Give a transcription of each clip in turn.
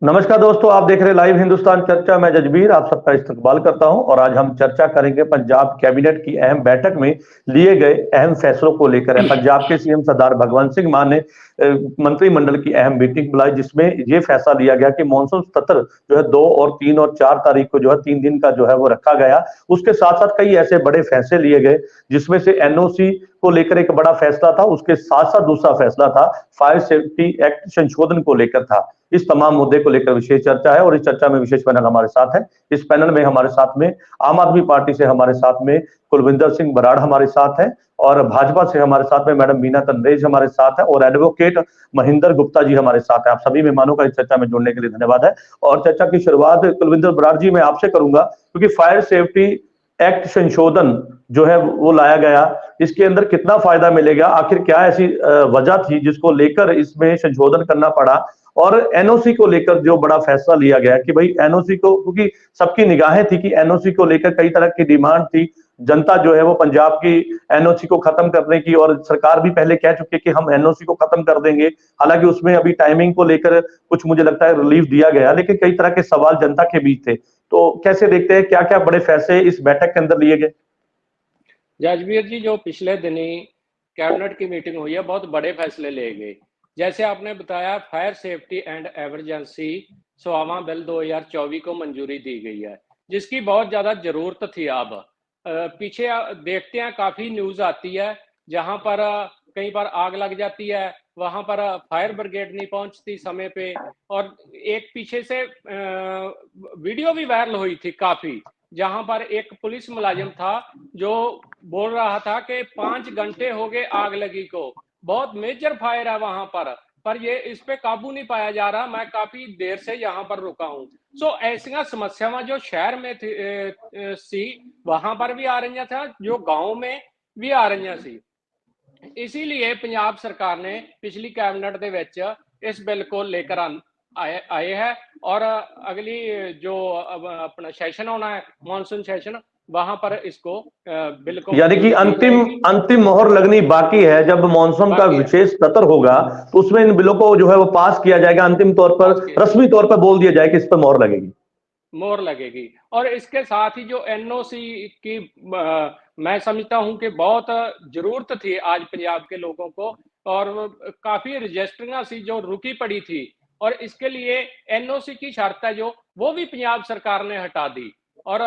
नमस्कार दोस्तों, आप देख रहे हैं लाइव हिंदुस्तान चर्चा। मैं जजबीर आप सबका इस्तकबाल करता हूं और आज हम चर्चा करेंगे पंजाब कैबिनेट की अहम बैठक में लिए गए अहम फैसलों को लेकर। है पंजाब के सीएम सरदार भगवंत सिंह मान ने मंत्रिमंडल की अहम मीटिंग बुलाई, जिसमें ये फैसला लिया गया कि मानसून सत्र जो है 2 और 3 और 4 तारीख को जो है 3 दिन का जो है वो रखा गया। उसके साथ साथ कई ऐसे बड़े फैसले लिए गए, जिसमें से एनओसी को लेकर एक बड़ा फैसला था। उसके साथ साथ दूसरा फैसला था फायर सेफ्टी एक्ट संशोधन को लेकर था। इस तमाम मुद्दे को लेकर विशेष चर्चा है और इस चर्चा में विशेष पैनल हमारे साथ है। इस पैनल में हमारे साथ में आम आदमी पार्टी से हमारे साथ में कुलविंदर सिंह बराड़ हमारे साथ है, और भाजपा से हमारे साथ में मैडम मीना तंद्रेज हमारे साथ है, और एडवोकेट महेंद्र गुप्ता जी हमारे साथ है। आप सभी मेहमानों का इस चर्चा में जुड़ने के लिए धन्यवाद है। और चर्चा की शुरुआत कुलविंदर बराड़ जी मैं आपसे करूंगा, क्योंकि फायर सेफ्टी एक्ट संशोधन जो है वो लाया गया, इसके अंदर कितना फायदा मिलेगा, आखिर क्या ऐसी वजह थी जिसको लेकर इसमें संशोधन करना पड़ा, और एनओसी को लेकर जो बड़ा फैसला लिया गया कि भाई एनओसी को, क्योंकि सबकी निगाहें थी कि एनओसी को लेकर कई तरह की डिमांड थी, जनता जो है वो पंजाब की एनओसी को खत्म करने की, और सरकार भी पहले कह चुकी है कि हम एनओसी को खत्म कर देंगे। हालांकि उसमें अभी टाइमिंग को लेकर कुछ मुझे लगता है रिलीफ दिया गया, लेकिन कई तरह के सवाल जनता के बीच थे। तो कैसे देखते हैं, क्या क्या बड़े फैसले इस बैठक के अंदर लिए गए? जजबीर जी, जो पिछले दिनी कैबिनेट की मीटिंग हुई है, बहुत बड़े फैसले लिए गए। जैसे आपने बताया, फायर सेफ्टी एंड एमरजेंसी 100वां बिल 2024 को मंजूरी दी गई है, जिसकी बहुत ज्यादा जरूरत थी। अब पीछे देखते हैं, काफी न्यूज आती है जहां पर कहीं पर आग लग जाती है, वहां पर फायर ब्रिगेड नहीं पहुंचती समय पे। और एक पीछे से वीडियो भी वायरल हुई थी काफी, जहां पर एक पुलिस मुलाजिम था जो बोल रहा था कि 5 घंटे हो गए आग लगी को, बहुत मेजर फायर है वहां पर ये इस पे काबू नहीं पाया जा रहा, मैं काफी देर से यहाँ पर रुका हूँ। सो ऐसी समस्याएं जो शहर में सी, वहां पर भी आ रही था, जो गांव में भी आ रही सी। इसीलिए पंजाब सरकार ने पिछली कैबिनेट के विच इस बिल को लेकर आए है, और अगली जो अपना सेशन होना है, मानसून सेशन, वहां पर इसको बिल को, यानी कि अंतिम मोहर लगनी बाकी है। जब मॉनसून का विशेष सत्र होगा तो उसमें इन बिलों को जो है वो पास किया जाएगा, अंतिम तौर पर रस्मी तौर पर बोल दिया जाए कि इस पर मोहर लगेगी। और इसके साथ ही जो एनओसी की मैं समझता हूं कि बहुत जरूरत थी आज पंजाब के लोगों को, और काफी रजिस्ट्रियां सी जो रुकी पड़ी थी, और इसके लिए एनओसी की शर्त है जो, वो भी पंजाब सरकार ने हटा दी। और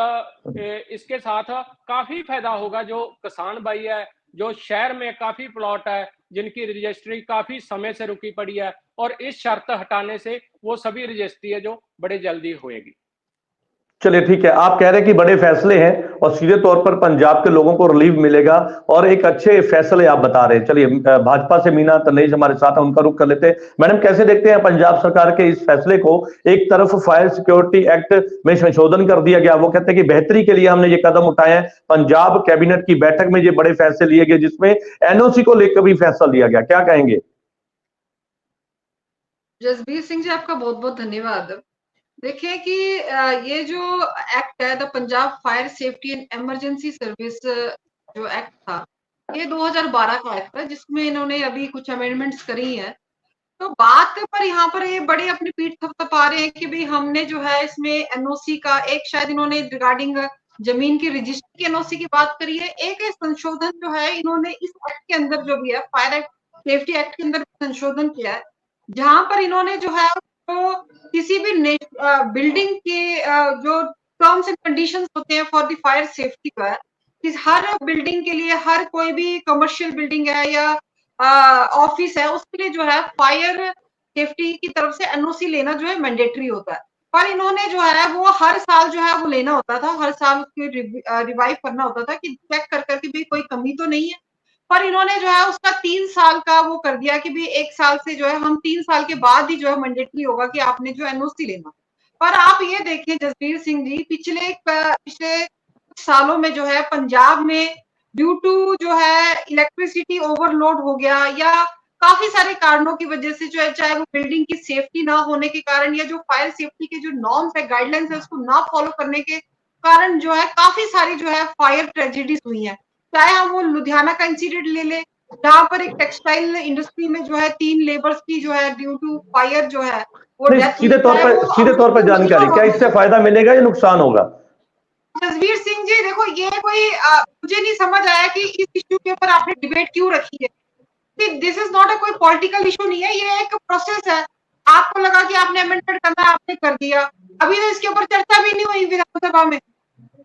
इसके साथ काफी फायदा होगा जो किसान भाई है, जो शहर में काफी प्लॉट है जिनकी रजिस्ट्री काफी समय से रुकी पड़ी है, और इस शर्त हटाने से वो सभी रजिस्ट्री है जो बड़े जल्दी होएगी। चलिए ठीक है, आप कह रहे हैं कि बड़े फैसले हैं और सीधे तौर पर पंजाब के लोगों को रिलीफ मिलेगा, और एक अच्छे फैसले आप बता रहे हैं। चलिए भाजपा से मीना तंद्रेज हमारे साथ है, उनका रुख कर लेते हैं। मैडम, कैसे देखते हैं पंजाब सरकार के इस फैसले को? एक तरफ फायर सिक्योरिटी एक्ट में संशोधन कर दिया गया, वो कहते हैं कि बेहतरी के लिए हमने ये कदम उठाए हैं। पंजाब कैबिनेट की बैठक में ये बड़े फैसले लिए गए, जिसमें एनओसी को लेकर भी फैसला लिया गया, क्या कहेंगे? जसबीर सिंह जी, आपका बहुत बहुत धन्यवाद। देखिए कि ये जो एक्ट है, the Punjab fire safety and emergency service जो एक्ट था, ये 2012 का एक्ट है, जिसमें इन्होंने अभी कुछ अमेंडमेंट्स करी हैं। तो बात पर यहाँ पर ये बड़े अपनी पीठ थपथपा रहे हैं कि भाई हमने जो है इसमें एनओसी का एक, शायद इन्होंने रिगार्डिंग जमीन की रजिस्ट्री की एनओसी की बात करी है। एक संशोधन जो है इन्होंने इस एक्ट के अंदर जो भी है, फायर एक्ट सेफ्टी एक्ट के अंदर संशोधन किया है, जहां पर इन्होंने जो है तो किसी भी बिल्डिंग के जो टर्म्स एंड कंडीशंस होते हैं फॉर द फायर सेफ्टी का है, कि हर बिल्डिंग के लिए, हर कोई भी कमर्शियल बिल्डिंग है या ऑफिस है, उसके लिए जो है फायर सेफ्टी की तरफ से एनओसी लेना जो है मैंडेटरी होता है। पर इन्होंने जो है वो हर साल जो है वो लेना होता था, हर साल उसकी रिवाइव करना होता था कि चेक कर करके भी कोई कमी तो नहीं है। पर इन्होंने जो है उसका 3 साल का वो कर दिया कि भी 1 साल से जो है, हम 3 साल के बाद ही जो है मैंडेटरी होगा कि आपने जो एनओसी लेना। पर आप ये देखिए जसबीर सिंह जी, पिछले सालों में जो है पंजाब में ड्यू टू जो है इलेक्ट्रिसिटी ओवरलोड हो गया, या काफी सारे कारणों की वजह से जो है, चाहे वो बिल्डिंग की सेफ्टी ना होने के कारण, या जो फायर सेफ्टी के जो नॉर्म्स है, गाइडलाइंस है, उसको ना फॉलो करने के कारण जो है काफी सारी जो है फायर ट्रेजेडीज हुई है। चाहे हम वो लुधियाना का इंसिडेंट ले ले, जहां पर एक टेक्सटाइल इंडस्ट्री में जो है 3 लेबर्स की जो है ड्यू टू फायर जो है वो नहीं, डेथ सीधे तौर पर जानकारी, क्या इससे फायदा मिलेगा या नुकसान होगा? जसवीर सिंह जी देखो, ये कोई मुझे नहीं समझ आया कि इस इश्यू के ऊपर आपने डिबेट क्यों रखी है। दिस इज नॉट अ कोई पॉलिटिकल इशू नहीं है, ये एक प्रोसेस है। आपको लगा कि आपने अमेंडमेंट करना है, आपने कर दिया। अभी तो इसके ऊपर चर्चा भी नहीं हुई विधानसभा में,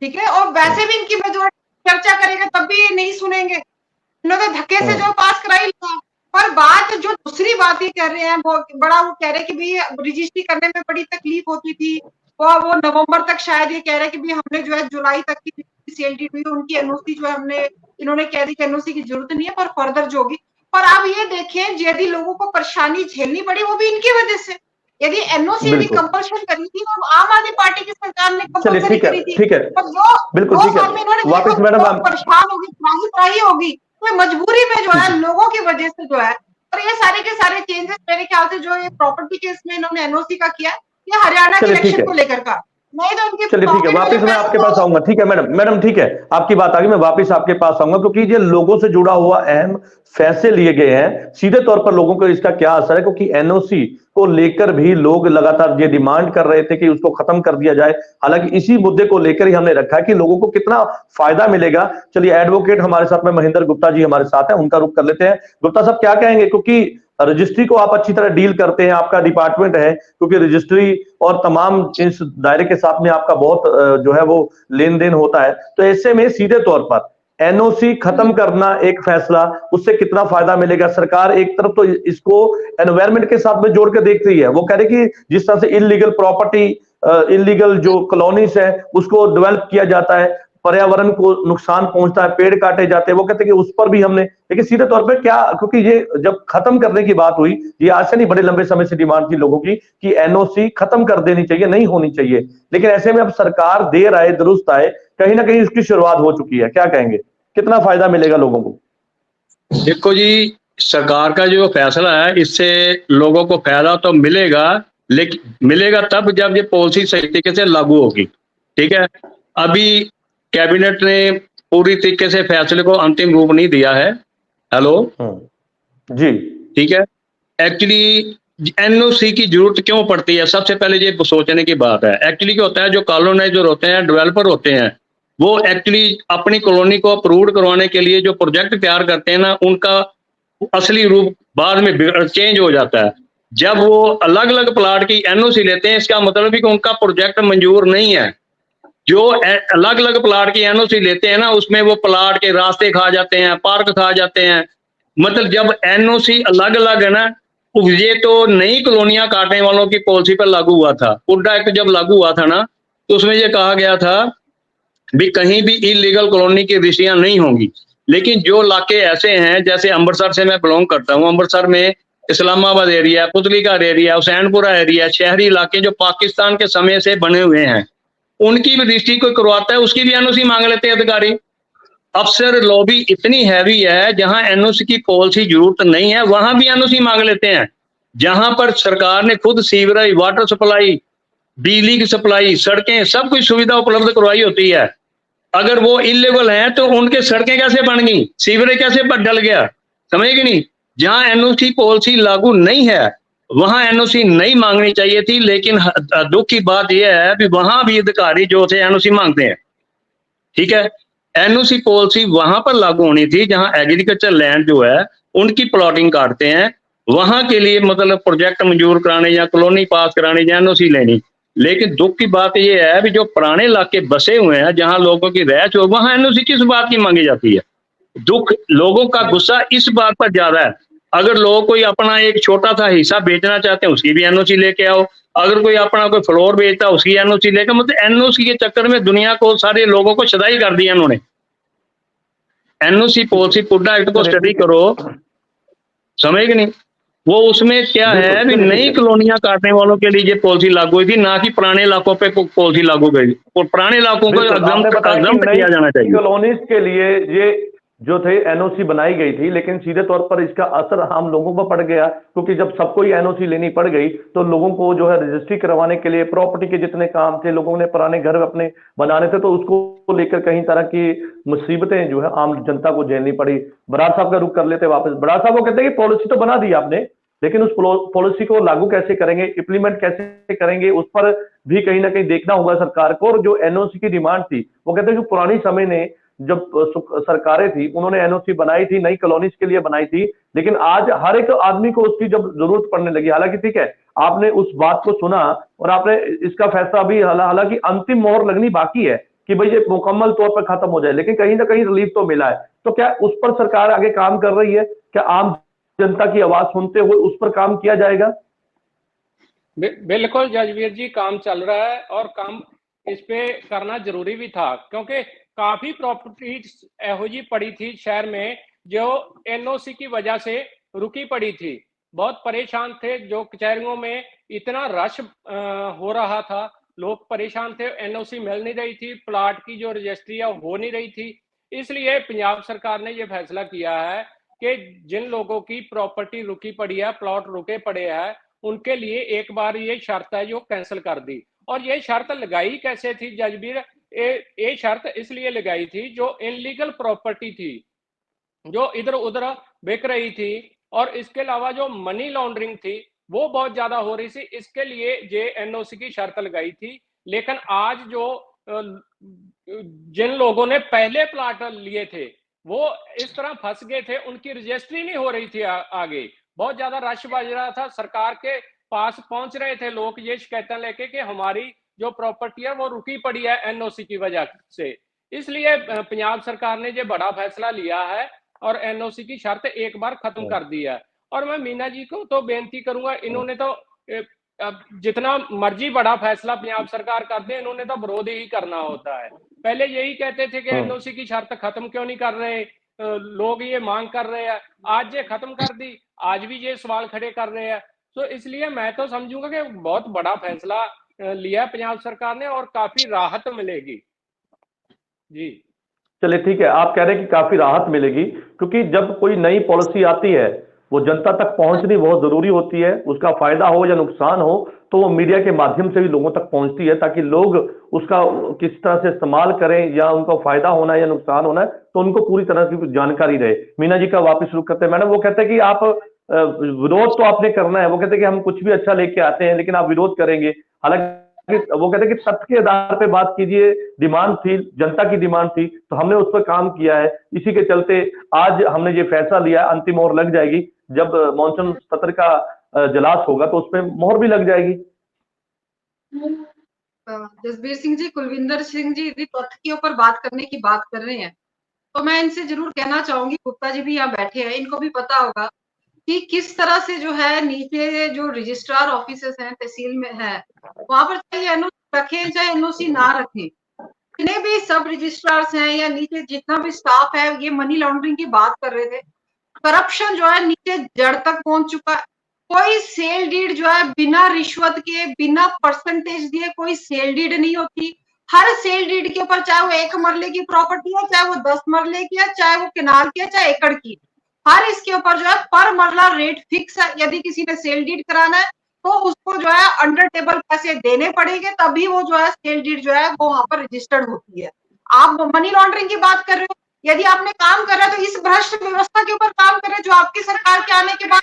ठीक है। और वैसे भी इनकी मेजोरिटी चर्चा करेगा तब भी ये नहीं सुनेंगे। इन्होंने धक्के से जो पास कराई लिया। पर बात जो दूसरी बात ये कह रहे हैं, वो बड़ा वो कह रहे हैं कि भाई रजिस्ट्री करने में बड़ी तकलीफ होती थी। वो नवंबर तक शायद ये कह रहे हैं कि भाई हमने जो है जुलाई तक की सीएलटी हुई, उनकी एनओसी जो है हमने, इन्होंने कह दी कि एनओसी की जरूरत नहीं है, पर फर्दर जो होगी। पर आप ये देखें, यदि लोगों को परेशानी झेलनी पड़ी वो भी इनकी वजह से। यदि एनओसी भी कंपल्शन करी थी, वो आम आदमी पार्टी की सरकार ने कंपल्सरी करी थी। ठीक है, बिल्कुल ठीक है। वापस मैडम परेशान होगी, त्राही होगी, तो मजबूरी में जो है लोगों की वजह से जो है। और ये सारे के सारे चेंजेस मेरे ख्याल से जो ये प्रॉपर्टी केस में इन्होंने एनओसी का किया, ये हरियाणा के इलेक्शन को लेकर का नहीं, तो उनके चलिए ठीक है, वापस मैं आपके पास आऊंगा। ठीक है मैडम ठीक है, आपकी बात आ गई, मैं वापस आपके पास आऊंगा, क्योंकि ये लोगों से जुड़ा हुआ अहम फैसले लिए गए हैं। सीधे तौर पर लोगों को इसका क्या असर है, क्योंकि एनओसी को लेकर भी लोग लगातार ये डिमांड कर रहे थे कि उसको खत्म कर दिया जाए। हालांकि इसी मुद्दे को लेकर ही हमने रखा है कि लोगों को कितना फायदा मिलेगा। चलिए, एडवोकेट हमारे साथ में महेंद्र गुप्ता जी हमारे साथ हैं, उनका रुख कर लेते हैं। गुप्ता साहब क्या कहेंगे, क्योंकि रजिस्ट्री को आप अच्छी तरह डील करते हैं, आपका डिपार्टमेंट है, क्योंकि रजिस्ट्री और तमाम इस दायरे के साथ में आपका बहुत जो है वो लेन देन होता है। तो ऐसे में सीधे तौर पर एनओसी खत्म करना एक फैसला, उससे कितना फायदा मिलेगा? सरकार एक तरफ तो इसको एनवायरमेंट के साथ में जोड़ के देख रही है, वो कह रही कि जिस तरह से इलीगल प्रॉपर्टी, इलीगल जो कॉलोनीज है उसको डेवलप किया जाता है, पर्यावरण को नुकसान पहुंचता है, पेड़ काटे जाते हैं, वो कहते हैं कि उस पर भी हमने। लेकिन सीधे तौर पे क्या, क्योंकि ये जब खत्म करने की बात हुई, ये आज से नहीं, बड़े लंबे समय से डिमांड थी लोगों की कि एनओसी खत्म कर देनी चाहिए, नहीं होनी चाहिए। लेकिन ऐसे में अब सरकार देर आए दुरुस्त आए, कहीं ना कहीं उसकी शुरुआत हो चुकी है। क्या कहेंगे, कितना फायदा मिलेगा लोगों को? देखो जी, सरकार का जो फैसला है, इससे लोगों को फायदा तो मिलेगा, लेकिन मिलेगा तब जब ये पॉलिसी सही तरीके से लागू होगी। ठीक है, अभी कैबिनेट ने पूरी तरीके से फैसले को अंतिम रूप नहीं दिया है। हेलो जी, ठीक है। एक्चुअली एनओसी की जरूरत क्यों पड़ती है, सबसे पहले ये सोचने की बात है। एक्चुअली क्या होता है, जो कॉलोनाइजर होते हैं, डेवलपर होते हैं, वो एक्चुअली अपनी कॉलोनी को अप्रूव करवाने के लिए जो प्रोजेक्ट तैयार करते हैं ना, उनका असली रूप बाद में चेंज हो जाता है। जब वो अलग अलग प्लाट की एनओसी लेते हैं, इसका मतलब है कि उनका प्रोजेक्ट मंजूर नहीं है। जो अलग अलग प्लाट की एनओसी लेते हैं ना, उसमें वो प्लाट के रास्ते खा जाते हैं, पार्क खा जाते हैं। मतलब जब एनओसी अलग अलग है ना, ये तो नई कॉलोनियां काटने वालों की पॉलिसी पर लागू हुआ था। पुड्डा एक्ट जब लागू हुआ था ना, तो उसमें ये कहा गया था भी कहीं भी इलीगल कॉलोनी की रजिस्ट्रियां नहीं होंगी। लेकिन जो इलाके ऐसे हैं, जैसे अमृतसर से मैं बिलोंग करता हूँ, अमृतसर में Islamabad area, Putlighar area, Hussainpura area, शहरी इलाके जो पाकिस्तान के समय से बने हुए हैं, उनकी भी रजिस्ट्री कोई करवाता है, उसकी भी एनओसी मांग लेते हैं अधिकारी। अफसर लॉबी इतनी हैवी है, जहां एनओसी की पॉलिसी जरूरत नहीं है वहां भी एनओसी मांग लेते हैं। जहां पर सरकार ने खुद सीवरेज, वाटर सप्लाई, बिजली की सप्लाई, सड़कें, सब कुछ सुविधा उपलब्ध करवाई होती है, अगर वो इलीगल हैं तो उनके सड़कें कैसे बन गई, सीवरेज कैसे डल गया, समझेगी नहीं। जहां एनओसी पॉलिसी लागू नहीं है वहां एनओसी नहीं मांगनी चाहिए थी। लेकिन दुख की बात यह है कि वहां भी अधिकारी जो थे एनओसी मांगते हैं। ठीक है, एनओसी पॉलिसी वहां पर लागू होनी थी जहां एग्रीकल्चर लैंड जो है उनकी प्लॉटिंग काटते हैं, वहां के लिए मतलब प्रोजेक्ट मंजूर कराने या कॉलोनी पास कराने या एनओसी लेनी। लेकिन दुख की बात यह है कि जो पुराने इलाके बसे हुए हैं, जहां लोगों की रहच हो, वहां एनओसी किस बात की मांगी जाती है। दुख, लोगों का गुस्सा इस बात पर ज्यादा है। अगर लोग कोई अपना एक छोटा सा हिस्सा बेचना चाहते हैं, उसकी भी एनओसी लेके आओ। अगर कोई अपना कोई फ्लोर बेचता है, उसकी एनओसी लेकर, मतलब एनओसी के चक्कर में दुनिया को, सारे लोगों को शदाई कर दिया इन्होंने। एनओसी पॉलिसी, पुड्डा एक्ट को स्टडी करो, समझ नहीं वो उसमें क्या है भी नई कॉलोनियां काटने वालों के लिए ये पॉलिसी लागू हुई थी, ना कि पुराने इलाकों पे पॉलिसी लागू गई। और पुराने इलाकों को एग्जाम्प्ट किया जाना चाहिए। कॉलोनीज के लिए ये जो थे एनओसी बनाई गई थी, लेकिन सीधे तौर पर इसका असर हम लोगों पर पड़ गया, क्योंकि जब सबको ही एनओसी लेनी पड़ गई तो लोगों को जो है रजिस्ट्री करवाने के लिए प्रॉपर्टी के जितने काम थे, लोगों ने पुराने घर अपने बनाने थे, तो उसको लेकर कहीं तरह की मुसीबतें जो है आम जनता को झेलनी पड़ी। बराड़ साहब का रुख कर लेते वापस। बराड़ साहब वो कहते हैं कि पॉलिसी तो बना दी आपने, लेकिन उस पॉलिसी को लागू कैसे करेंगे, इम्प्लीमेंट कैसे करेंगे, उस पर भी कहीं ना कहीं देखना होगा सरकार को। और जो एनओसी की डिमांड थी, वो कहते हैं जो पुरानी समय ने जब सरकारें थी उन्होंने एनओसी बनाई थी, नई कॉलोनीज के लिए बनाई थी, लेकिन आज हर एक आदमी को उसकी जब जरूरत पड़ने लगी, हालांकि ठीक है आपने उस बात को सुना और आपने इसका फैसला भी, हालांकि अंतिम मोहर लगनी बाकी है कि भाई ये मुकम्मल तौर पर खत्म हो जाए, लेकिन कहीं ना कहीं रिलीफ तो मिला है। तो क्या उस पर सरकार आगे काम कर रही है? क्या आम जनता की आवाज सुनते हुए उस पर काम किया जाएगा? बिल्कुल जजवीर जी, काम चल रहा है और काम इस पे करना जरूरी भी था, क्योंकि काफी प्रॉपर्टीज एहो जी पड़ी थी शहर में जो एनओसी की वजह से रुकी पड़ी थी। बहुत परेशान थे, जो कचहरियों में इतना रश हो रहा था, लोग परेशान थे, एनओसी मिल नहीं रही थी, प्लाट की जो रजिस्ट्री है हो नहीं रही थी। इसलिए पंजाब सरकार ने यह फैसला किया है कि जिन लोगों की प्रॉपर्टी रुकी पड़ी है, प्लॉट रुके पड़े हैं, उनके लिए एक बार ये शर्त है जो कैंसिल कर दी। और ये शर्त लगाई कैसे थी जजबीर? ये शर्त इसलिए लगाई थी जो इनलीगल प्रॉपर्टी थी, जो इधर उधर बिक रही थी, और इसके अलावा जो मनी लॉन्ड्रिंग थी वो बहुत ज्यादा हो रही थी, इसके लिए ये एनओसी की शर्त लगाई थी। लेकिन आज जो जिन लोगों ने पहले प्लाट लिए थे वो इस तरह फंस गए थे, उनकी रजिस्ट्री नहीं हो रही थी आगे, बहुत ज्यादा रश बज रहा था, सरकार के पास पहुंच रहे थे लोग ये शिकायतें लेके कि हमारी जो प्रॉपर्टी है वो रुकी पड़ी है एनओसी की वजह से। इसलिए पंजाब सरकार ने ये बड़ा फैसला लिया है और एनओसी की शर्त एक बार खत्म कर दी है। और मैं मीना जी को तो बेनती करूंगा, इन्होंने तो अब जितना मर्जी बड़ा फैसला पंजाब सरकार कर दे, इन्होंने तो विरोध ही करना होता है। पहले यही कहते थे कि एनओसी की शर्त खत्म क्यों नहीं कर रहे, लोग ये मांग कर रहे हैं, आज ये खत्म कर दी, आज भी ये सवाल खड़े कर रहे हैं। तो इसलिए मैं तो समझूंगा कि बहुत बड़ा फैसला लिया है पंजाब सरकार ने और काफी राहत मिलेगी। जी चलिए ठीक है, आप कह रहे हैं कि काफी राहत मिलेगी, क्योंकि जब कोई नई पॉलिसी आती है वो जनता तक पहुंचनी बहुत जरूरी होती है, उसका फायदा हो या नुकसान हो तो वो मीडिया के माध्यम से भी लोगों तक पहुंचती है, ताकि लोग उसका किस तरह से इस्तेमाल करें, या उनको फायदा होना है या नुकसान होना है तो उनको पूरी तरह की जानकारी रहे। मीना जी का वापस शुरू करते हैं। मैडम, वो कहते हैं कि आप विरोध तो आपने करना है, वो कहते हैं कि हम कुछ भी अच्छा लेके आते हैं लेकिन आप विरोध करेंगे, हालांकि वो कहते हैं कि तथ्य के आधार पे बात कीजिए, डिमांड थी, जनता की डिमांड थी तो हमने उस पर काम किया है, इसी के चलते आज हमने ये फैसला लिया। अंतिम मोहर लग जाएगी जब मॉनसून सत्र का इजलास होगा तो उसमें मोहर भी लग जाएगी। जसबीर सिंह जी, कुलविंदर सिंह जी यदि तथ्य के ऊपर बात करने की बात कर रहे हैं तो मैं इनसे जरूर कहना चाहूंगी, गुप्ता जी भी यहाँ बैठे हैं, इनको भी पता होगा कि किस तरह से जो है नीचे जो रजिस्ट्रार ऑफिसेस हैं तहसील में है, वहां पर चाहे एनओसी रखें चाहे एनओसी ना रखें, जितने भी सब रजिस्ट्रार्स हैं या नीचे जितना भी स्टाफ है, ये मनी लॉन्ड्रिंग की बात कर रहे थे। करप्शन जो है नीचे जड़ तक पहुंच चुका है। कोई सेल डीड जो है बिना रिश्वत के, बिना परसेंटेज दिए कोई सेल डीड नहीं होती। हर सेल डीड के ऊपर, चाहे वो 1 मरले की प्रॉपर्टी है, चाहे वो 10 मरले की है, चाहे वो किनार की है, चाहे एकड़ की, हर इसके ऊपर जो है पर मरला रेट फिक्स है। यदि किसी ने सेल डीड कराना है तो उसको जो है अंडर टेबल पैसे देने पड़ेंगे, तभी वो जो है सेल डीड जो है वो वहां पर रजिस्टर्ड होती है। आप मनी लॉन्ड्रिंग की बात कर रहे हो, यदि आपने काम कर रहा है तो इस भ्रष्ट व्यवस्था के ऊपर काम करें जो आपकी सरकार के आने के बाद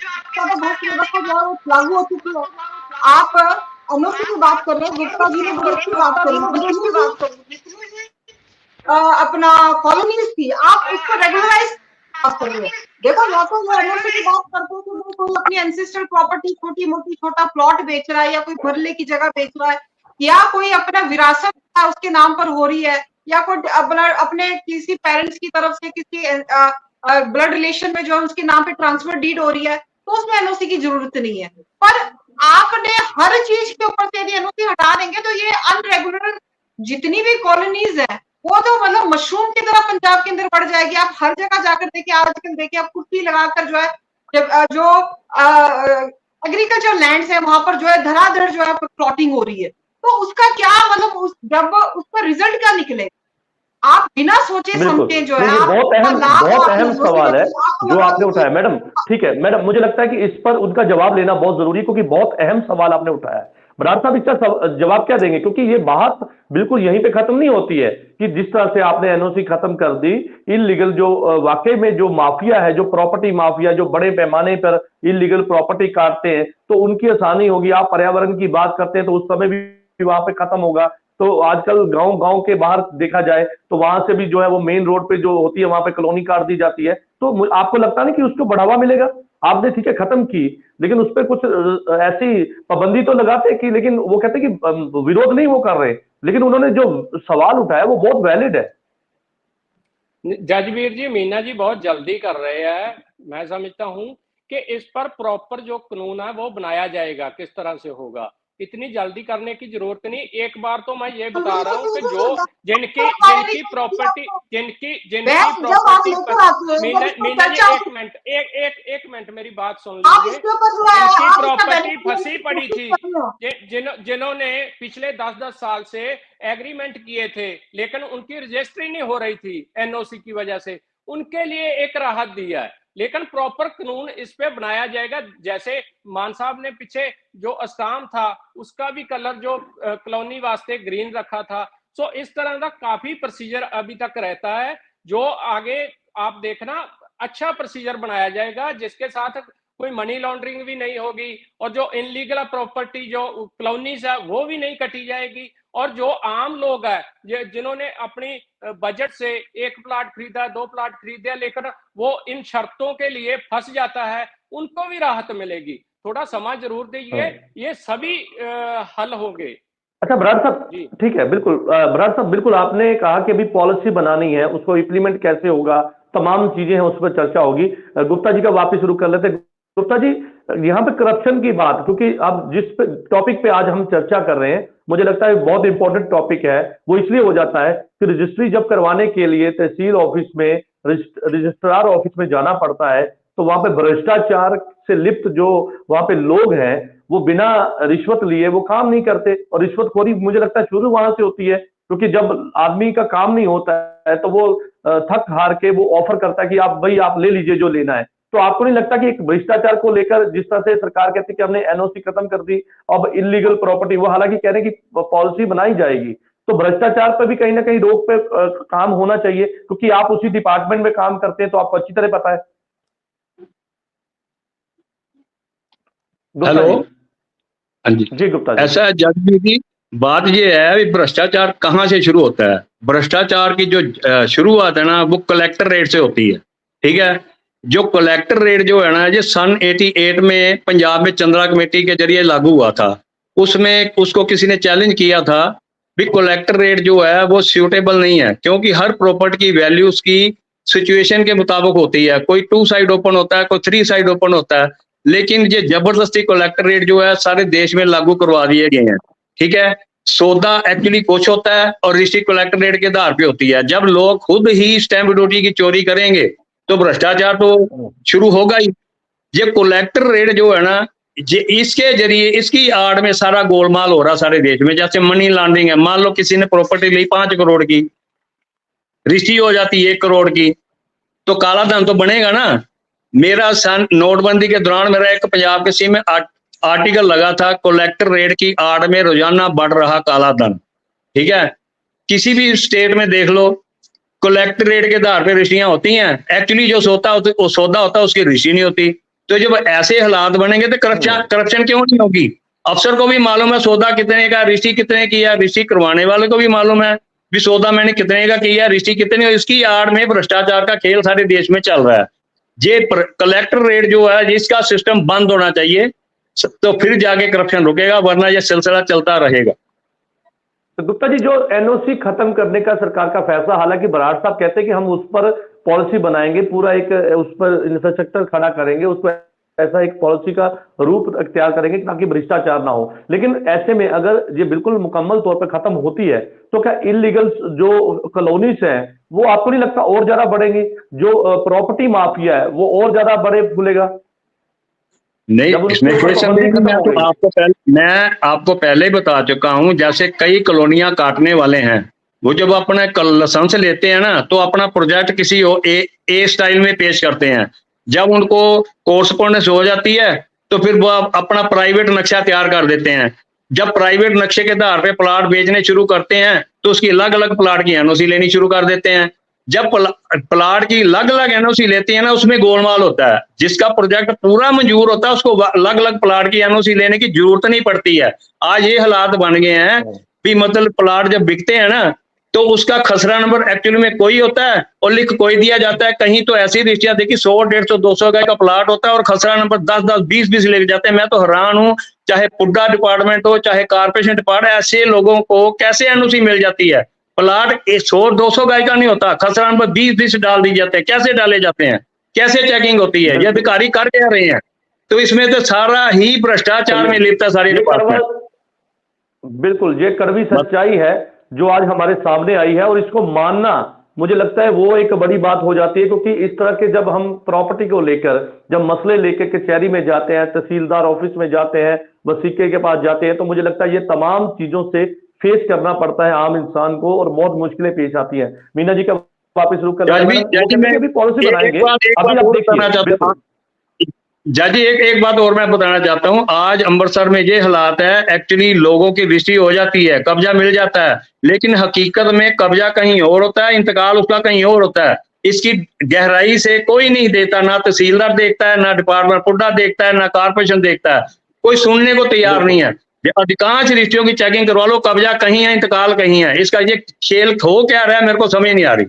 भ्रष्ट व्यवस्था जो है वो लागू हो चुकी है। आप एनओसी की बात कर रहे हैं, गुप्ता जी ने बहुत अच्छी बात करी, अपना कॉलोनीज थी, आप उसको रेगुलराइज कर रहे हो। देखो, या तो वो एनओसी की बात करते हैं कि कोई अपनी एंसेस्ट्रल प्रॉपर्टी छोटी मोटी छोटा प्लॉट बेच रहा है, या कोई मरले की जगह बेच रहा है, या कोई अपना विरासत उसके नाम पर हो रही है, या कोई अपने किसी पेरेंट्स की तरफ से किसी ब्लड रिलेशन में जो उसके नाम पे ट्रांसफर डीड हो रही है, तो उसमें एनओसी की जरूरत नहीं है। पर आपने हर चीज के ऊपर से यदि एनओसी हटा देंगे तो ये अनरेगुलर जितनी भी कॉलोनीज है वो तो मतलब मशरूम की तरह पंजाब के अंदर बढ़ जाएगी। आप हर जगह जाकर देखिए, आजकल देखिए आप कुर्सी लगाकर जो है जो एग्रीकल्चर लैंड्स है वहां पर जो है धड़ाधड़ जो है प्लॉटिंग हो रही है। तो उसका क्या मतलब, जब उसका रिजल्ट क्या निकले, आप बिना सोचे समझे जो है, बहुत अहम सवाल है जो आपने उठाया मैडम। ठीक है मैडम, मुझे लगता है कि इस पर उनका जवाब लेना बहुत जरूरी है, क्योंकि बहुत अहम सवाल आपने उठाया है। बराड़ साहब इसका जवाब क्या देंगे, क्योंकि ये बात बिल्कुल यहीं पे खत्म नहीं होती है कि जिस तरह से आपने एनओसी खत्म कर दी, इलीगल जो वाकई में जो माफिया है, जो प्रॉपर्टी माफिया, जो बड़े पैमाने पर इलीगल प्रॉपर्टी काटते हैं, तो उनकी आसानी होगी। आप पर्यावरण की बात करते हैं तो उस समय भी वहां पे खत्म होगा। तो आजकल गांव गांव के बाहर देखा जाए तो वहां से भी जो है वो मेन रोड पे जो होती है वहां पे कॉलोनी काट दी जाती है। तो आपको लगता नहीं कि उसको बढ़ावा मिलेगा? आपने ठीक है खत्म की, लेकिन उस पर कुछ ऐसी पाबंदी तो लगाते कि, लेकिन वो कहते कि विरोध नहीं वो कर रहे, लेकिन उन्होंने जो सवाल उठाया वो बहुत वैलिड है। जजवीर जी, मीना जी बहुत जल्दी कर रहे हैं। मैं समझता हूं कि इस पर प्रॉपर जो कानून है वो बनाया जाएगा। किस तरह से होगा, इतनी जल्दी करने की जरूरत नहीं। एक बार तो मैं ये बता रहा हूँ कि जो जिनकी प्रॉपर्टी मीना जी एक मिनट मेरी बात सुन लीजिए। जिनकी प्रॉपर्टी फंसी पड़ी थी, जिन्होंने पिछले 10-10 साल से एग्रीमेंट किए थे लेकिन उनकी रजिस्ट्री नहीं हो रही थी एनओसी की वजह से, उनके लिए एक राहत दिया है। लेकिन प्रॉपर कानून इस पे बनाया जाएगा। जैसे मान साहब ने पीछे जो अस्टाम था उसका भी कलर जो कॉलोनी वास्ते ग्रीन रखा था। सो इस तरह का काफी प्रोसीजर अभी तक रहता है, जो आगे आप देखना अच्छा प्रोसीजर बनाया जाएगा, जिसके साथ कोई मनी लॉन्ड्रिंग भी नहीं होगी और जो इनलीगल प्रॉपर्टी जो कॉलोनीज है वो भी नहीं कटी जाएगी। और जो आम लोग है जिन्होंने अपनी बजट से 1 प्लाट खरीदा, 2 प्लाट खरीदे, लेकिन वो इन शर्तों के लिए फंस जाता है, उनको भी राहत मिलेगी। थोड़ा समय जरूर दीजिए, ये सभी हल होंगे। अच्छा बराड़ साहब, ठीक है, बिल्कुल बराड़ साहब, बिल्कुल आपने कहा कि अभी पॉलिसी बनानी है, उसको इंप्लीमेंट कैसे होगा, तमाम चीजें हैं, उस पर चर्चा होगी। गुप्ता जी का वापस शुरू कर लेते हैं। गुप्ता जी, यहाँ पे करप्शन की बात, क्योंकि अब जिस टॉपिक पे आज हम चर्चा कर रहे हैं, मुझे लगता है बहुत इंपॉर्टेंट टॉपिक है। वो इसलिए हो जाता है कि रजिस्ट्री जब करवाने के लिए तहसील ऑफिस में, रजिस्ट्रार ऑफिस में जाना पड़ता है, तो वहां पे भ्रष्टाचार से लिप्त जो वहां पे लोग हैं वो बिना रिश्वत लिए वो काम नहीं करते। और रिश्वतखोरी मुझे लगता है शुरू वहां से होती है, क्योंकि जब आदमी का काम नहीं होता है तो वो थक हार के वो ऑफर करता है कि आप भाई आप ले लीजिए जो लेना है। तो आपको नहीं लगता कि एक भ्रष्टाचार को लेकर जिस तरह से सरकार कहती है कि हमने एनओसी खत्म कर दी, अब इलीगल प्रॉपर्टी, वो हालांकि कह रहे हैं कि पॉलिसी बनाई जाएगी, तो भ्रष्टाचार पर भी कहीं ना कहीं रोक पे काम होना चाहिए, क्योंकि आप उसी डिपार्टमेंट में काम करते हैं तो आपको अच्छी तरह पता है। हेलो, हाँ जी जी गुप्ता जी। ऐसा जज की बात ये है, भ्रष्टाचार कहाँ से शुरू होता है? भ्रष्टाचार की जो शुरुआत है ना वो कलेक्टर रेट से होती है। ठीक है, जो कलेक्टर रेट जो है ना, ये सन 88 में पंजाब में चंद्रा कमेटी के जरिए लागू हुआ था। उसमें उसको किसी ने चैलेंज किया था भी कलेक्टर रेट जो है वो सूटेबल नहीं है, क्योंकि हर प्रॉपर्टी की वैल्यू उसकी सिचुएशन के मुताबिक होती है। कोई 2 साइड ओपन होता है, कोई 3 साइड ओपन होता है, लेकिन ये जबरदस्ती कलेक्टर रेट जो है सारे देश में लागू करवा दिए गए हैं। ठीक है, सौदा एक्चुअली कुछ होता है और रजिस्ट्री कलेक्टर रेट के आधार पे होती है। जब लोग खुद ही स्टैंप ड्यूटी की चोरी करेंगे तो भ्रष्टाचार तो शुरू होगा ही। ये कलेक्टर रेट जो है ना, इसके जरिए इसकी आड़ में सारा गोलमाल हो रहा सारे देश में। जैसे मनी लॉन्ड्रिंग है, मान लो किसी ने प्रॉपर्टी ली 5 करोड़ की, रजिस्ट्री हो जाती है 1 करोड़ की, तो काला धन तो बनेगा ना। मेरा नोटबंदी के दौरान मेरा एक पंजाब के में आर्टिकल लगा था, कलेक्टर रेट की आड़ में रोजाना बढ़ रहा काला धन। ठीक है, किसी भी स्टेट में देख लो, कलेक्टर रेट के आधार पर रजिस्ट्रियां होती हैं, एक्चुअली जो सौदा होता है उसकी रजिस्ट्री नहीं होती। तो जब ऐसे हालात बनेंगे तो करप्शन क्यों नहीं होगी? अफसर को भी मालूम है सौदा कितने का, रजिस्ट्री कितने की है, रजिस्ट्री करवाने वाले को भी मालूम है भी सौदा मैंने कितने का किया, रजिस्ट्री कितनी, इसकी आड़ में भ्रष्टाचार का खेल सारे देश में चल रहा है। ये कलेक्टर रेट जो है जिसका सिस्टम बंद होना चाहिए, तो फिर जाके करप्शन रुकेगा, वरना यह सिलसिला चलता रहेगा। तो गुप्ता जी, जो एनओसी खत्म करने का सरकार का फैसला, हालांकि बराड़ साहब कहते हैं कि हम उस पर पॉलिसी बनाएंगे, पूरा एक उस पर इंफ्रास्ट्रक्चर खड़ा करेंगे, उसको ऐसा एक पॉलिसी का रूप अख्तियार करेंगे ताकि भ्रष्टाचार ना हो। लेकिन ऐसे में अगर ये बिल्कुल मुकम्मल तौर पर खत्म होती है तो क्या इलीगल जो कॉलोनीज हैं वो आपको नहीं लगता और ज्यादा बढ़ेंगी? जो प्रॉपर्टी माफिया है वो और ज्यादा बढ़े फूलेगा? नहीं, इसमें कोई संदेह नहीं। मैं आपको पहले ही बता चुका हूं, जैसे कई कॉलोनियां काटने वाले हैं, वो जब अपना लाइसेंस लेते हैं ना तो अपना प्रोजेक्ट किसी ए स्टाइल में पेश करते हैं। जब उनको कोर्सपोंडेंस हो जाती है तो फिर वो अपना प्राइवेट नक्शा तैयार कर देते हैं। जब प्राइवेट नक्शे के आधार पे प्लाट बेचने शुरू करते हैं तो उसकी अलग अलग प्लाट की एनओसी लेनी शुरू कर देते हैं। जब प्लाट की अलग अलग एनओसी लेते हैं ना, उसमें गोलमाल होता है। जिसका प्रोजेक्ट पूरा मंजूर होता है उसको अलग अलग प्लाट की एनओसी लेने की जरूरत नहीं पड़ती है। आज ये हालात बन गए हैं भी मतलब प्लाट जब बिकते हैं ना तो उसका खसरा नंबर एक्चुअली में कोई होता है और लिख कोई दिया जाता है। कहीं तो ऐसी रजिस्ट्रियां देखी 100, 150, 200 गज का प्लाट होता है और खसरा नंबर 10, 10, 20, 20 लेके जाते हैं। मैं तो हैरान हूं, चाहे पुड्डा डिपार्टमेंट हो चाहे कारपोरेशन डिपार्टमेंट, ऐसे लोगों को कैसे एनओसी मिल जाती है? प्लाट 100, 200 गज का नहीं होता, खसरा नंबर 20, 20 डाल दी जाते हैं। कैसे डाले जाते हैं? कैसे चेकिंग होती है? ये अधिकारी कर क्या रहे हैं? तो इसमें तो सारा ही भ्रष्टाचार में लिप्त है सारी डिपार्टमेंट। बिल्कुल, ये कड़वी सच्चाई है जो आज हमारे सामने आई है और इसको मानना मुझे लगता है वो एक बड़ी बात हो जाती है, क्योंकि इस तरह के जब हम प्रॉपर्टी को लेकर जब मसले लेकर कचहरी में जाते हैं, तहसीलदार ऑफिस में जाते हैं, वसीके के पास जाते हैं, तो मुझे लगता है ये तमाम चीजों से फेस करना पड़ता है आम इंसान को और बहुत मुश्किलें पेश आती हैं। मीना जी का वापस रुक कर पॉलिसी बनाएंगे। जज एक बात और मैं बताना चाहता हूं, आज अमृतसर में ये हालात है, एक्चुअली लोगों की रजिस्ट्री हो जाती है, कब्जा मिल जाता है, लेकिन हकीकत में कब्जा कहीं और होता है, इंतकाल उसका कहीं और होता है। इसकी गहराई से कोई नहीं देता, ना तहसीलदार देखता है, ना डिपार्टमेंट पुड्डा देखता है, ना कारपोरेशन देखता है, कोई सुनने को तैयार नहीं है। अधिकांश रजिस्ट्रियों की चेकिंग करवा लो, कब्जा कहीं है, इंतकाल कहीं है। इसका ये खेल हो क्या रहा है मेरे को समझ नहीं आ रही।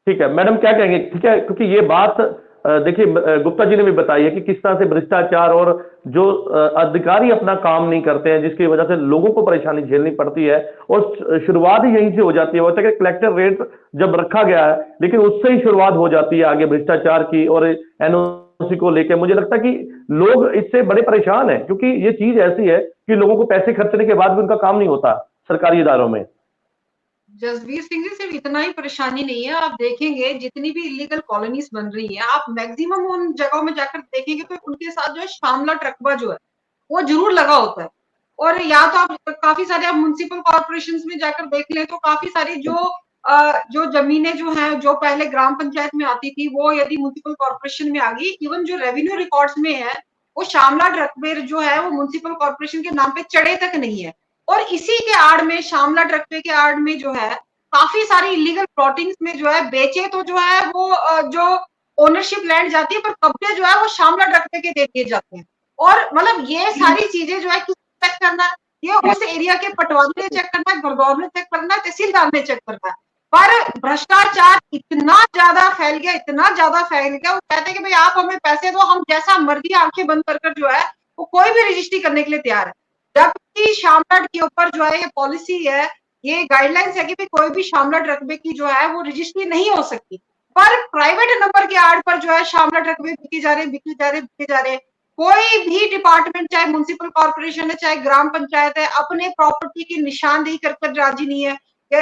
ठीक है मैडम, क्या कहेंगे? ठीक है, क्योंकि ये बात देखिए गुप्ता जी ने भी बताई है कि किस तरह से भ्रष्टाचार और जो अधिकारी अपना काम नहीं करते हैं जिसकी वजह से लोगों को परेशानी झेलनी पड़ती है, और शुरुआत ही यहीं से हो जाती है। वो कि कलेक्टर रेट जब रखा गया है लेकिन उससे ही शुरुआत हो जाती है आगे भ्रष्टाचार की और एनओसी को लेकर। मुझे लगता है कि लोग इससे बड़े परेशान है, क्योंकि ये चीज ऐसी है कि लोगों को पैसे खर्चने के बाद भी उनका काम नहीं होता सरकारी इदारों में। जसवीर सिंह जी, सिर्फ इतना ही परेशानी नहीं है। आप देखेंगे जितनी भी इलीगल कॉलोनीज बन रही हैं, आप मैक्सिमम उन जगहों में जाकर देखेंगे तो उनके साथ जो है शामलाट रकबा जो है वो जरूर लगा होता है। और या तो आप काफी सारे आप म्युनिसिपल कॉर्पोरेशंस में जाकर देख लें तो काफी सारी जो जमीनें जो हैं जो पहले ग्राम पंचायत में आती थी वो यदि म्युनिसिपल कॉर्पोरेशन में आ गई, इवन जो रेवेन्यू रिकॉर्ड्स में है वो शामलाट रकबे जो है वो म्युनिसिपल कॉर्पोरेशन के नाम पे चढ़े तक नहीं है। और इसी के आड़ में, शामलाट रकबे के आड़ में जो है काफी सारी इलीगल प्लॉटिंग्स में जो है बेचे तो जो है वो जो ओनरशिप लैंड जाती है, पर कब्जे जो है वो शामलाट रकबे के दे दिए जाते हैं। और मतलब ये सारी चीजें जो है किस चेक करना है? ये उस एरिया के पटवारी ने चेक करना है, गरदौर ने चेक करना है, तहसीलदार ने चेक करना है। पर भ्रष्टाचार इतना ज्यादा फैल गया, इतना ज्यादा फैल गया, वो कहते हैं कि भाई आप हमें पैसे दो, हम जैसा मर्जी आंखें बंद कर जो है वो कोई भी रजिस्ट्री करने के लिए तैयार है। जबकि शामलाट के ऊपर जो है ये पॉलिसी है, ये गाइडलाइंस है कि भी कोई भी शामलाट रकबे की जो है वो रजिस्ट्री नहीं हो सकती। पर प्राइवेट नंबर के आड़ पर जो है शामलाट रकबे बिके जा रहे। कोई भी डिपार्टमेंट, चाहे म्युनिसिपल कॉर्पोरेशन है चाहे ग्राम पंचायत है, अपने प्रॉपर्टी की निशानदेही कर राजी नहीं है।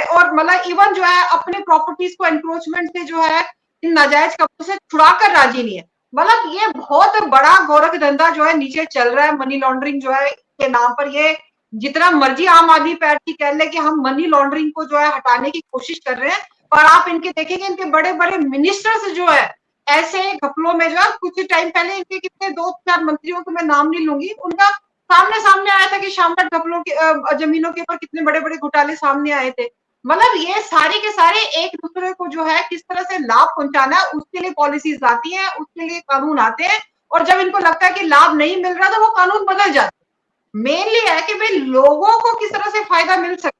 और मतलब इवन जो है अपने प्रॉपर्टीज को एनक्रोचमेंट से जो है इन नाजायज कब्जों से छुड़ा कर राजी नहीं है। मतलब ये बहुत बड़ा गोरख धंधा जो है नीचे चल रहा है, मनी लॉन्ड्रिंग जो है के नाम पर। ये जितना मर्जी आम आदमी पार्टी कह ले कि हम मनी लॉन्ड्रिंग को जो है हटाने की कोशिश कर रहे हैं, और आप इनके देखेंगे इनके बड़े बड़े मिनिस्टर्स जो है ऐसे घपलों में जो है, कुछ टाइम पहले इनके कितने 2-4 मंत्रियों को मैं नाम नहीं लूंगी, उनका सामने आया था कि शामलाट घपलों के जमीनों के ऊपर कितने बड़े बड़े घोटाले सामने आए थे। मतलब ये सारे के सारे एक दूसरे को जो है किस तरह से लाभ पहुंचाना है उसके लिए पॉलिसीज आती है, उसके लिए कानून आते हैं, और जब इनको लगता है कि लाभ नहीं मिल रहा तो वो कानून बदल जाते हैं। मेनली है कि भाई लोगों को किस तरह से फायदा मिल सके,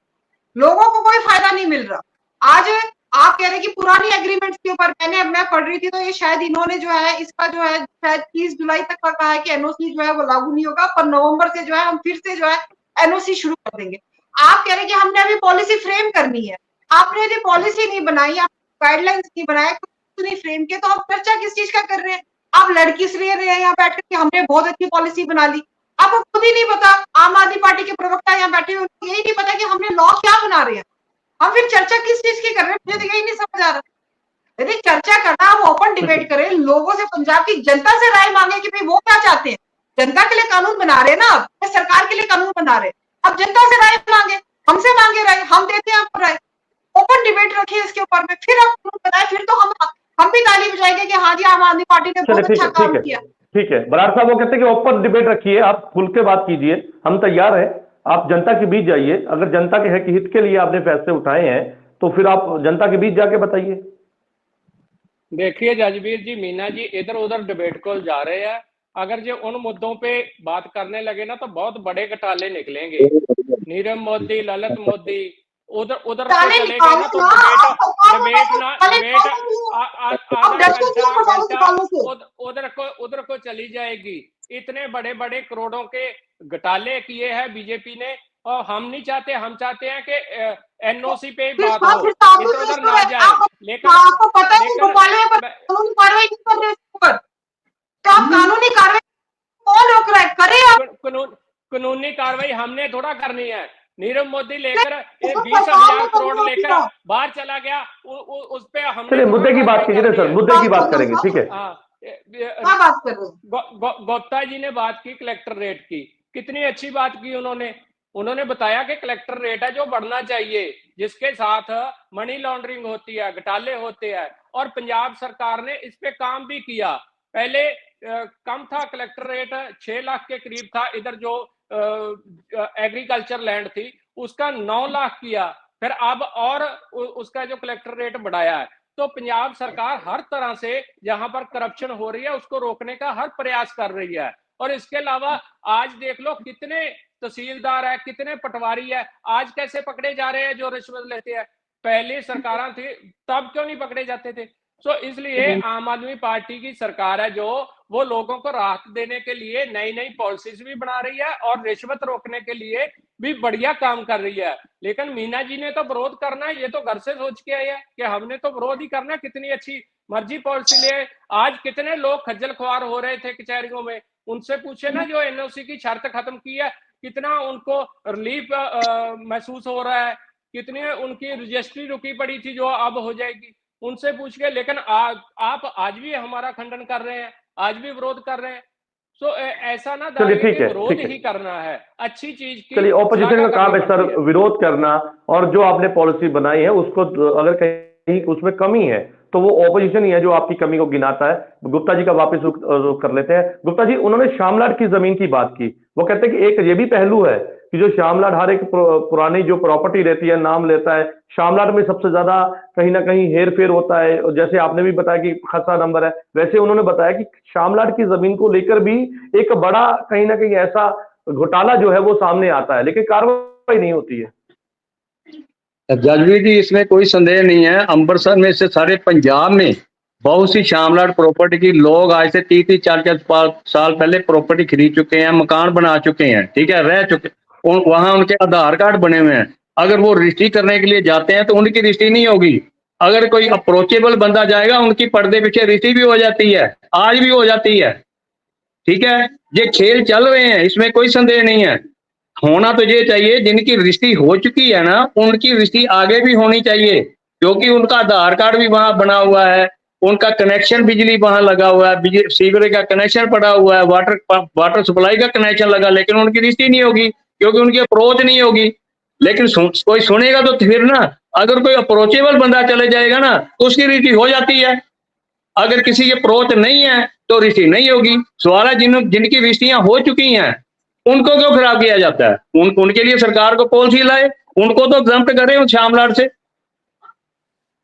लोगों को कोई फायदा नहीं मिल रहा। आज आप कह रहे हैं कि पुरानी एग्रीमेंट्स के ऊपर मैं पढ़ रही थी तो ये शायद इन्होंने जो है इसका जो है शायद 30 जुलाई तक का कहा है कि एनओसी जो है वो लागू नहीं होगा, पर नवंबर से जो है हम फिर से जो है एनओसी शुरू कर देंगे। आप कह रहे हैं कि हमने अभी पॉलिसी फ्रेम करनी है, आपने यदि पॉलिसी नहीं बनाई, आप गाइडलाइंस नहीं बनाए, कुछ नहीं फ्रेम किया, तो आप चर्चा किस चीज का कर रहे हैं? आप लड़की से रहे हैं यहाँ बैठ कर हमने बहुत अच्छी पॉलिसी बना ली, आपको खुद ही नहीं पता। आम आदमी पार्टी के प्रवक्ता यहाँ बैठे हुए उनको यही नहीं पता कि हमने लॉ क्या बना रहे हैं, हम फिर चर्चा किस चीज की कर रहे हैं? मुझे तो यही नहीं समझ आ रहा। यदि चर्चा करना, हम ओपन डिबेट करें, लोगों से, पंजाब की जनता से राय मांगे कि भाई वो क्या चाहते हैं। जनता के लिए कानून बना रहे हैं ना, अब सरकार के लिए कानून बना रहे हैं, अब जनता से राय मांगे, हमसे मांगे राय, हम देते हैं आपको राय। ओपन डिबेट रखिए इसके ऊपर में, फिर आप कानून बनाए, फिर तो हम भी ताली बजाएंगे कि हाँ जी आम आदमी पार्टी ने बहुत अच्छा काम किया। ठीक है बराड़ साहब, वो कहते हैं कि ओपन डिबेट रखिए, आप खुल के बात कीजिए, हम तैयार हैं। आप जनता के बीच जाइए, अगर जनता के हित के लिए आपने फैसले उठाए हैं तो फिर आप जनता के बीच जाके बताइए। देखिए जजबीर जी, मीना जी इधर उधर डिबेट को जा रहे हैं। अगर जो उन मुद्दों पे बात करने लगे ना तो बहुत बड़े घोटाले निकलेंगे। नीरव मोदी, ललित मोदी उधर उधर को घोटाले चले गए ना तो निकालो ना, डिबेट ना डिबेट आप आधा डरते क्यों घंटा घोटाले घंटा निकालने से? उधर को चली जाएगी। इतने बड़े बड़े करोड़ों के घोटाले किए हैं बीजेपी ने, और हम नहीं चाहते। हम चाहते हैं कि एनओसी पे फिर बात हो, आप भी इधर उधर मिनिस्टर ना है, जाए। लेकिन आपको पता है कि लेकिन घोटाले पर मैं- कानूनी कार्रवाई नहीं कर रहे उसके ऊपर, तो आप कानूनी कार्रवाई कौन रोक रहा है? करे आप। कानूनी कार्रवाई हमने थोड़ा करनी है। नीरव मोदी लेकर उसको 20,000 सरकार करोड़ ने लेकर करनी बाहर चला गया, उस पे हमने चलिए थोड़ा मुद्दे की बात कार्रवाई कीजिए करनी सर, है। मुद्दे की बात करेंगे, ठीक है। हाँ, क्या बात कर रहे हैं? गुप्ता जी ने बात की कलेक्टर रेट की, कितनी अच्छी बात की उन्होंने। उन्होंने बताया कि कलेक्टर रेट है जो बढ़ना चाहिए, जिसके साथ मनी लॉन्ड्रिंग होती है, घोटाले होते हैं। और पंजाब सरकार ने इस पे काम भी किया। पहले कम था कलेक्टर रेट, 6 लाख के करीब था। इधर जो एग्रीकल्चर लैंड थी उसका 9 लाख किया, फिर अब और उसका जो कलेक्टर रेट बढ़ाया है। तो पंजाब सरकार हर तरह से जहां पर करप्शन हो रही है उसको रोकने का हर प्रयास कर रही है। और इसके अलावा आज देख लो कितने तहसीलदार है, कितने पटवारी है, आज कैसे पकड़े जा रहे हैं जो रिश्वत लेते हैं। पहले सरकारें थी तब क्यों नहीं पकड़े जाते थे? तो इसलिए आम आदमी पार्टी की सरकार है जो वो लोगों को राहत देने के लिए नई नई पॉलिसीज भी बना रही है और रिश्वत रोकने के लिए भी बढ़िया काम कर रही है। लेकिन मीना जी ने तो विरोध करना है, ये तो घर से सोच के आई है कि हमने तो विरोध ही करना है, कितनी अच्छी मर्जी पॉलिसी ले। आज कितने लोग खज्जल खुआर हो रहे थे कचहरियों में, उनसे पूछे ना जो एनओसी की शर्त खत्म की है, कितना उनको रिलीफ महसूस हो रहा है, कितनी उनकी रजिस्ट्री रुकी पड़ी थी जो अब हो जाएगी, उनसे पूछ के। लेकिन आप आज भी हमारा खंडन कर रहे हैं, आज भी विरोध कर रहे हैं। तो ऐसा ना चलिए दागे ठीक कि है, विरोध ठीक है। ही करना है, अच्छी चीज की चलिए ऑपोजिशन का श्लाघा काम है करनी सर पड़ती है। विरोध करना, और जो आपने पॉलिसी बनाई है उसको अगर कहीं उसमें कमी है तो वो ऑपोजिशन ही है जो आपकी कमी को गिनाता है। गुप्ता जी का वापस रुख कर लेते हैं। गुप्ता जी, उन्होंने शामलाट की जमीन की बात की, वो कहते हैं कि एक ये भी पहलू है कि जो शामलाट हर एक पुरानी जो प्रॉपर्टी रहती है नाम लेता है, शामलाट में सबसे ज्यादा कहीं ना कहीं हेर फेर होता है, और जैसे आपने भी बताया कि खासा नंबर है, वैसे उन्होंने बताया कि शामलाट की जमीन को लेकर भी एक बड़ा कहीं ना कहीं ऐसा घोटाला जो है वो सामने आता है, लेकिन कार्रवाई नहीं होती है। जजवीर जी, इसमें कोई संदेह नहीं है। अमृतसर में से सारे पंजाब में बहुत सी शामलाट प्रॉपर्टी की लोग आज से 30-30, 40-40 साल पहले प्रॉपर्टी खरीद चुके हैं, मकान बना चुके हैं, ठीक है, रह चुके, वहां उनके आधार कार्ड बने हुए हैं। अगर वो रजिस्ट्री करने के लिए जाते हैं तो उनकी रजिस्ट्री नहीं होगी। अगर कोई अप्रोचेबल बंदा जाएगा उनकी पर्दे पीछे रजिस्ट्री भी हो जाती है, आज भी हो जाती है, ठीक है। ये खेल चल रहे हैं, इसमें कोई संदेह नहीं है। होना तो ये चाहिए जिनकी रजिस्ट्री हो चुकी है ना, उनकी रजिस्ट्री आगे भी होनी चाहिए, क्योंकि उनका आधार कार्ड भी वहां बना हुआ है, उनका कनेक्शन बिजली वहां लगा हुआ है, सीवरेज का कनेक्शन पड़ा हुआ है, वाटर सप्लाई का कनेक्शन लगा, लेकिन उनकी रजिस्ट्री नहीं होगी क्योंकि उनकी अप्रोच नहीं होगी। लेकिन कोई सुनेगा तो फिर ना, अगर कोई अप्रोचेबल बंदा चले जाएगा ना तो उसकी रजिस्ट्री हो जाती है। अगर किसी की अप्रोच नहीं है तो रजिस्ट्री नहीं होगी। सवाल है जिनकी रजिस्ट्रियां हो चुकी हैं उनको क्यों खराब किया जाता है? उनके लिए सरकार को पॉलिसी लाए, उनको तो एग्जम्प्ट करे उन शामलाट से।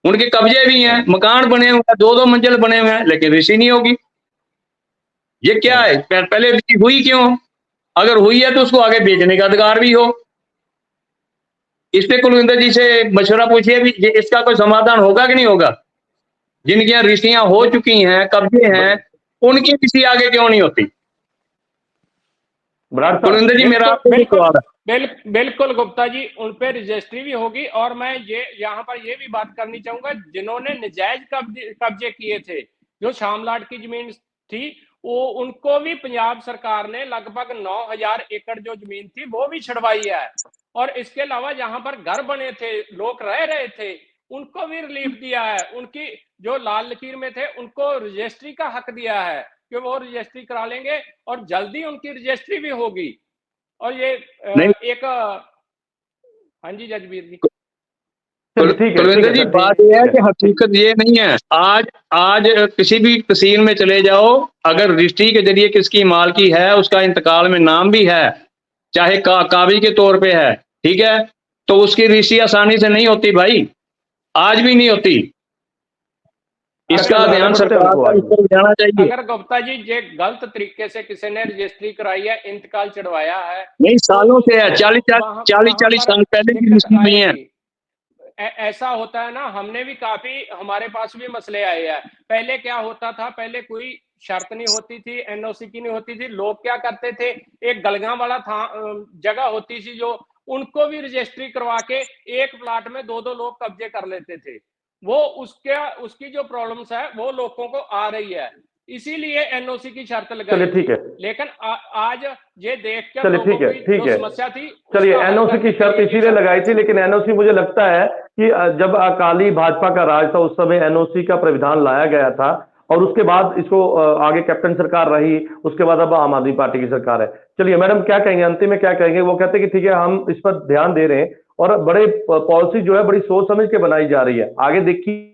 उनके कब्जे भी हैं, मकान बने हुए हैं, 2-2 मंजिल बने हुए हैं, लेकिन रजिस्ट्री नहीं होगी। ये क्या है? पहले रजिस्ट्री हुई क्यों? अगर हुई है तो उसको आगे बेचने का अधिकार भी हो। इस पे कुलविंदर जी से मशवरा पूछिए भी, इसका कोई समाधान होगा कि नहीं होगा? जिनकी रजिस्ट्रियां हो चुकी हैं, कब्जे हैं, उनकी रजिस्ट्री आगे क्यों नहीं होती? कुलविंदर जी, मेरा सवाल है। बिल्कुल गुप्ता जी, उन पे रजिस्ट्री भी होगी। और मैं ये यहाँ पर ये भी बात करनी चाहूंगा, जिन्होंने नजायज कब्जे किए थे, जो शामलाट की जमीन थी, वो उनको भी पंजाब सरकार ने लगभग 9,000 एकड़ जो जमीन थी वो भी छड़वाई है। और इसके अलावा जहां पर घर बने थे, लोग रह रहे थे, उनको भी रिलीफ दिया है। उनकी जो लाल लकीर में थे उनको रजिस्ट्री का हक दिया है कि वो रजिस्ट्री करा लेंगे, और जल्दी उनकी रजिस्ट्री भी होगी। और ये एक, हाँ जी जजबीर जी। कुलविंदर जी, बात यह है कि हकीकत ये नहीं है। आज किसी भी तहसील में चले जाओ, अगर रजिस्ट्री के जरिए किसकी मालकी है, उसका इंतकाल में नाम भी है, चाहे काबिज के तौर पे है, ठीक है, तो उसकी रजिस्ट्री आसानी से नहीं होती भाई, आज भी नहीं होती। इसका ध्यान सरकार को इस पर जाना चाहिए। अगर गुप्ता जी ये गलत तरीके से किसी ने रजिस्ट्री कराई है, इंतकाल चढ़वाया है, नहीं, सालों से है, 40 साल पहले की रजिस्ट्री नहीं है। ऐसा होता है ना, हमने भी काफी, हमारे पास भी मसले आए हैं। पहले क्या होता था, पहले कोई शर्त नहीं होती थी, एनओसी की नहीं होती थी। लोग क्या करते थे, एक गलगां वाला था जगह होती थी जो, उनको भी रजिस्ट्री करवा के एक प्लाट में दो लोग कब्जे कर लेते थे। वो उसकी जो प्रॉब्लम्स है वो लोगों को आ रही है, इसीलिए एनओसी की शर्त लगाई। ठीक है, लेकिन आज ये देख कर लोगों की जो समस्या थी, चलिए एनओसी की शर्त इसीलिए लगाई थी, लेकिन एनओसी मुझे लगता है कि जब अकाली भाजपा का राज था उस समय एनओसी का प्राविधान लाया गया था, और उसके बाद इसको आगे कैप्टन सरकार रही, उसके बाद अब आम आदमी पार्टी की सरकार है। चलिए मैडम, क्या कहेंगे अंतिम में, क्या कहेंगे? वो कहते हैं कि ठीक है, हम इस पर ध्यान दे रहे हैं और बड़े पॉलिसी जो है बड़ी सोच समझ के बनाई जा रही है, आगे देखिए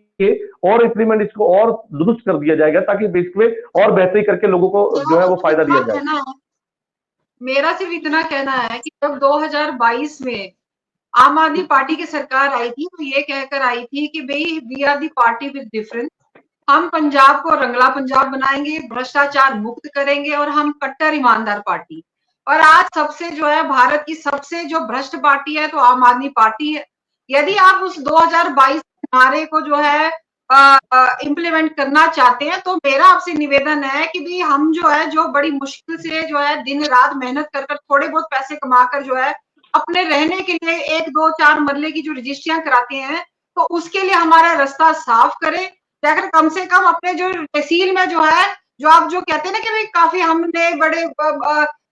और इंप्लीमेंट इसको और दुरुस्त कर दिया जाएगा ताकि इसमें और बेहतरी करके लोगों को जो है वो फायदा दिया जाए। मेरा सिर्फ इतना कहना है कि जब 2022 में आम आदमी पार्टी की सरकार आई थी तो ये कहकर आई थी कि भाई we are the party with difference, हम पंजाब को रंगला पंजाब बनाएंगे, भ्रष्टाचार मुक्त करेंगे और हम कट्टर ईमानदार पार्टी। और आज सबसे जो है भारत की सबसे जो भ्रष्ट पार्टी है तो आम आदमी पार्टी है। यदि आप उस 2022 नारे को जो है इम्प्लीमेंट करना चाहते हैं तो मेरा आपसे निवेदन है कि भी हम जो है, जो बड़ी मुश्किल से जो है दिन रात मेहनत कर थोड़े बहुत पैसे कमाकर जो है अपने रहने के लिए 1, 2, 4 मरले की जो रजिस्ट्रियां कराते हैं, तो उसके लिए हमारा रास्ता साफ करें। अगर कम से कम अपने जो तहसील में जो है, जो आप जो कहते हैं ना कि भाई काफी हमने बड़े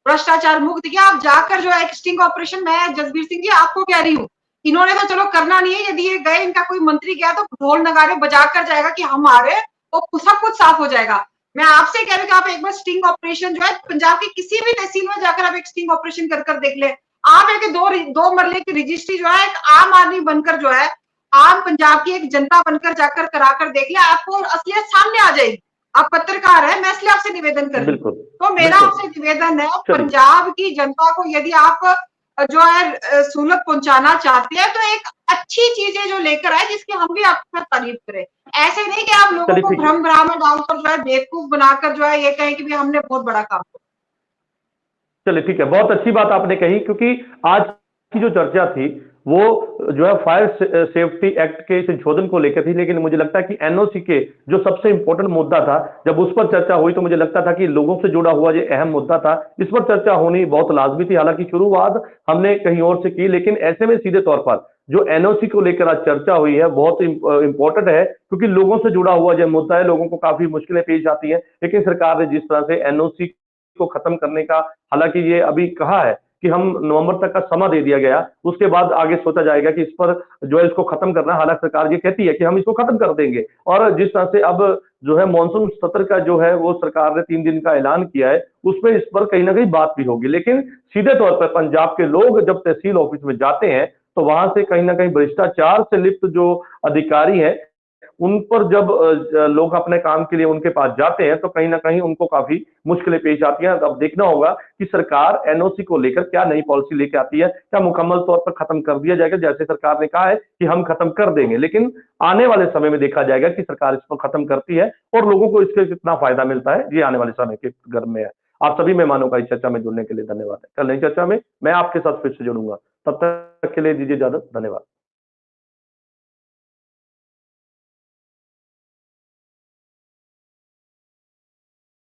भ्रष्टाचार मुक्त किया, आप जाकर जो है एक स्टिंग ऑपरेशन, मैं जसबीर सिंह जी आपको कह रही हूँ, इन्होंने तो चलो करना नहीं है, यदि ये गए, इनका कोई मंत्री गया तो ढोल नगाड़े बजा कर जाएगा कि हम आ रहे हैं, तो सब कुछ साफ हो जाएगा। मैं आपसे कह रही हूँ कि आप एक बार स्टिंग ऑपरेशन जो है पंजाब की किसी भी तहसील में जाकर आप एक स्टिंग ऑपरेशन कर देख ले। आप एक दो मरले की रजिस्ट्री जो है एक आम आदमी बनकर जो है, आम पंजाब की एक जनता बनकर जाकर कराकर देख ले, आपको असलियत सामने आ जाएगी। आप पत्रकार है, मैं इसलिए आपसे निवेदन कर रही हूँ। तो मेरा आपसे निवेदन है, पंजाब की जनता को यदि आप जो है सहूलत पहुंचाना चाहते हैं तो एक अच्छी चीजें जो लेकर आए जिसकी हम भी आपका तारीफ करें। ऐसे नहीं कि आप लोगों को भ्रम भ्रामक डालकर जो है बेवकूफ बनाकर जो है ये कहें कि भी हमने बहुत बड़ा काम किया। चलिए ठीक है, बहुत अच्छी बात आपने कही, क्योंकि आज की जो चर्चा थी वो जो है फायर सेफ्टी एक्ट के संशोधन को लेकर थी, लेकिन मुझे लगता है कि एनओसी के जो सबसे इंपॉर्टेंट मुद्दा था, जब उस पर चर्चा हुई तो मुझे लगता था कि लोगों से जुड़ा हुआ जो अहम मुद्दा था इस पर चर्चा होनी बहुत लाजमी थी। हालांकि शुरुआत हमने कहीं और से की, लेकिन ऐसे में सीधे तौर पर जो एनओसी को लेकर आज चर्चा हुई है बहुत इंपॉर्टेंट है, क्योंकि लोगों से जुड़ा हुआ जो मुद्दा है, लोगों को काफी मुश्किलें पेश आती है। लेकिन सरकार ने जिस तरह से एनओसी को खत्म करने का, हालांकि ये अभी कहा है कि हम नवंबर तक का समय दे दिया गया, उसके बाद आगे सोचा जाएगा कि इस पर जो है इसको खत्म करना। हालांकि सरकार ये कहती है कि हम इसको खत्म कर देंगे, और जिस तरह से अब जो है मॉनसून सत्र का जो है वो सरकार ने 3 दिन का ऐलान किया है, उसमें इस पर कहीं ना कहीं बात भी होगी। लेकिन सीधे तौर पर पंजाब के लोग जब तहसील ऑफिस में जाते हैं तो वहां से कहीं ना कहीं भ्रष्टाचार से लिप्त जो अधिकारी हैं उन पर जब लोग अपने काम के लिए उनके पास जाते हैं तो कहीं ना कहीं उनको काफी मुश्किलें पेश आती हैं। अब देखना होगा कि सरकार एनओसी को लेकर क्या नई पॉलिसी लेके आती है, क्या मुकम्मल तौर पर खत्म कर दिया जाएगा जैसे सरकार ने कहा है कि हम खत्म कर देंगे, लेकिन आने वाले समय में देखा जाएगा कि सरकार इसको खत्म करती है और लोगों को इससे कितना फायदा मिलता है, ये आने वाले समय के गर्भ में है। आप सभी मेहमानों का इस चर्चा में जुड़ने के लिए धन्यवाद है। कल नई चर्चा में मैं आपके साथ फिर से जुड़ूंगा, तब तक के लिए दीजिए इजाजत, धन्यवाद।